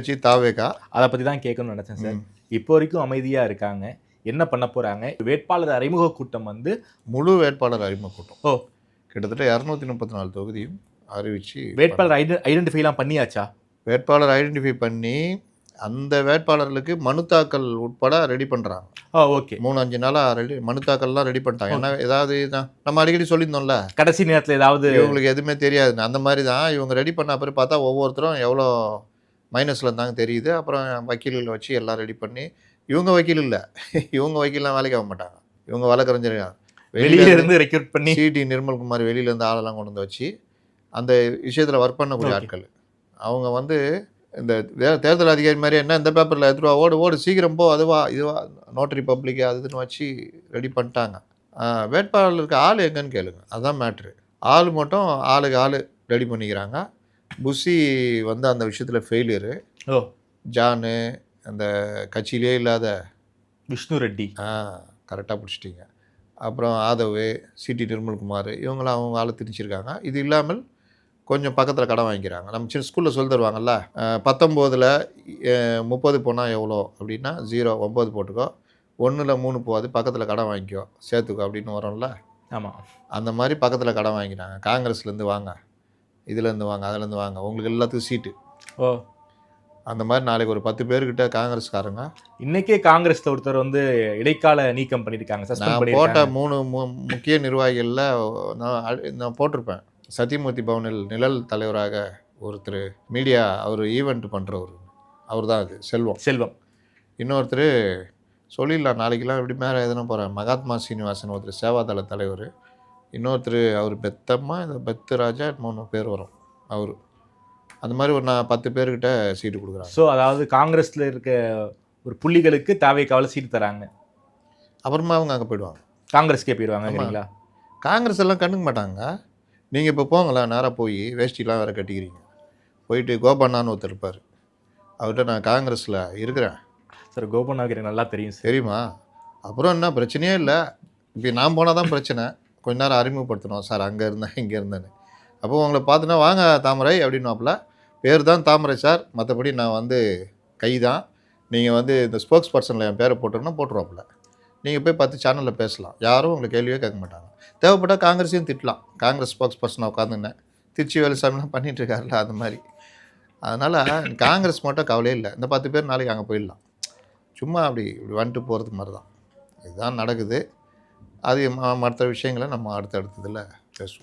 கட்சி தாவேகா. அதை பற்றி தான் கேட்கணும்னு நினச்சேன் சார். இப்போ வரைக்கும் அமைதியாக இருக்காங்க, என்ன பண்ண போகிறாங்க? வேட்பாளர் அறிமுக கூட்டம் வந்து முழு வேட்பாளர் அறிமுக கூட்டம். ஓ, கிட்டத்தட்ட 234 தொகுதியும் அறிவிச்சு வேட்பாளர் ஐடென்டிஃபைலாம் பண்ணியாச்சா? வேட்பாளர் ஐடென்டிஃபை பண்ணி அந்த வேட்பாளர்களுக்கு மனு தாக்கல் உட்பட ரெடி பண்ணுறாங்க. ஓகே, 3-5 நாளாக மனு தாக்கல்லாம் ரெடி பண்ணிட்டாங்க. ஏன்னா ஏதாவது நம்ம அடிக்கடி சொல்லியிருந்தோம்ல, கடைசி நேரத்தில் ஏதாவது இவங்களுக்கு எதுவுமே தெரியாது. அந்த மாதிரி தான் இவங்க ரெடி பண்ண அப்புறம் பார்த்தா ஒவ்வொருத்தரும் எவ்வளோ மைனஸில் இருந்தாங்க தெரியுது. அப்புறம் வக்கீல்களை வச்சு எல்லாம் ரெடி பண்ணி, இவங்க வக்கீல் இல்லை, இவங்க வக்கீல்லாம் வேலைக்கு ஆக மாட்டாங்க, இவங்க வழக்கறிஞர்கள் வெளியில இருந்து ரெக்ரூட் பண்ணி சிடி நிர்மல்குமார் வெளியிலேருந்து ஆளெல்லாம் கொண்டு வந்து வச்சு அந்த விஷயத்தில் ஒர்க் பண்ணக்கூடிய ஆட்கள். அவங்க வந்து இந்த தேர்தல் அதிகாரி மாதிரி என்ன இந்த பேப்பரில் எடுத்துருவா, ஓடு சீக்கிரம் போ, அதுவா இதுவா நோட்டரி பப்ளிக் அது இதுன்னு வச்சு ரெடி பண்ணிட்டாங்க. வேட்பாளருக்கு ஆள் எங்கன்னு கேளுங்க, அதுதான் மேட்ரு. ஆள் மட்டும் ஆளுக்கு ஆள் ரெடி பண்ணிக்கிறாங்க. புஷி வந்து அந்த விஷயத்தில் ஃபெயிலியரு. ஜானு அந்த கட்சியிலே இல்லாத விஷ்ணு ரெட்டி கரெக்டாக பிடிச்சிட்டிங்க. அப்புறம் ஆதவ், சிடி நிர்மல்குமார், இவங்களாம் அவங்க ஆளை திணிச்சிருக்காங்க. இது இல்லாமல் கொஞ்சம் பக்கத்தில் கடன் வாங்கிக்கிறாங்க. நம்ம சின்ன ஸ்கூலில் சொல்லி தருவாங்கல்ல, 19ல் 30 போனால் எவ்வளோ அப்படின்னா 0 9 போட்டுக்கோ, 1ல் 3 போகாது, பக்கத்தில் கடன் வாங்கிக்கோ சேர்த்துக்கோ அப்படின்னு வரோம்ல. ஆமாம், அந்த மாதிரி பக்கத்தில் கடன் வாங்கினாங்க. காங்கிரஸ்லேருந்து வாங்க, இதுலேருந்து வாங்க, அதுலேருந்து வாங்க, உங்களுக்கு எல்லாத்துக்கும் சீட்டு. அந்த மாதிரி நாளைக்கு ஒரு 10 பேர்கிட்ட காங்கிரஸ்காரங்க. இன்னைக்கே காங்கிரஸ்ல ஒருத்தர் வந்து இடைக்கால நீக்கம் பண்ணியிருக்காங்க. நான் போட்ட 3 முக்கிய நிர்வாகிகளில் நான் போட்டிருப்பேன். சத்தியமூர்த்தி பவனில் நிழல் தலைவராக ஒருத்தர் மீடியா அவர் ஈவெண்ட் பண்ணுறவர், அவர் தான் அது செல்வம். இன்னொருத்தர் சொல்லிடலாம் நாளைக்கெல்லாம் எப்படி மேலே எதுனா போகிறேன், மகாத்மா சீனிவாசன் ஒருத்தர் சேவாதள தலைவர். இன்னொருத்தர் அவர் பெத்தம்மா இந்த பெத்துராஜா 3 பேர் வரும் அவர். அந்த மாதிரி ஒரு 10 பேர்கிட்ட சீட்டு கொடுக்குறாங்க. ஸோ அதாவது காங்கிரஸில் இருக்க ஒரு புள்ளிகளுக்கு தாவேக்காவில் சீட்டு தராங்க, அப்புறமா அவங்க அங்கே போயிடுவாங்க, காங்கிரஸ்கே போயிடுவாங்க. காங்கிரஸ் எல்லாம் கண்டுக்க மாட்டாங்க. நீங்கள் இப்போ போங்களேன், நேராக போய் வேஷ்டிலாம் வேறு கட்டிக்கிறீங்க, போயிட்டு கோபண்ணான்னு ஒருத்தர் இருப்பார், அவர்கிட்ட நான் காங்கிரஸில் இருக்கிறேன் சார். கோபண்ணாவுக்கு எனக்கு நல்லா தெரியும் சார். தெரியுமா? அப்புறம் என்ன பிரச்சனையே இல்லை, இப்போ நான் போனால் தான் பிரச்சனை. கொஞ்ச நேரம் அறிமுகப்படுத்தணும் சார், அங்கே இருந்தேன் இங்கே இருந்தேன்னு. அப்போ உங்களை பார்த்துனா வாங்க தாமரை அப்படின்னாப்புல, பேர் தான் தாமரை சார், மற்றபடி நான் வந்து கை தான், நீங்கள் வந்து இந்த ஸ்போக்ஸ் பர்சனில் என் பேரை போட்டோன்னா போட்டுருவாப்புல. நீங்கள் போய் 10 சேனலில் பேசலாம், யாரும் உங்களுக்கு கேள்வியே கேட்க மாட்டாங்க. தேவைப்பட்டால் காங்கிரஸையும் திட்டலாம். காங்கிரஸ் ஸ்போக்ஸ் பர்சனாக உட்காந்துன்னு திருச்சி வேலுசாமிலாம் பண்ணிகிட்டு இருக்காருல்ல, அது மாதிரி. அதனால் காங்கிரஸ் மட்டும் கவலையே இல்லை. இந்த 10 பேர் நாளைக்கு அங்கே போயிடலாம், சும்மா அப்படி வந்துட்டு போகிறது மாதிரி தான் இதுதான் நடக்குது. அது மற்ற விஷயங்களை நம்ம அடுத்தடுத்ததில் பேசுவோம்.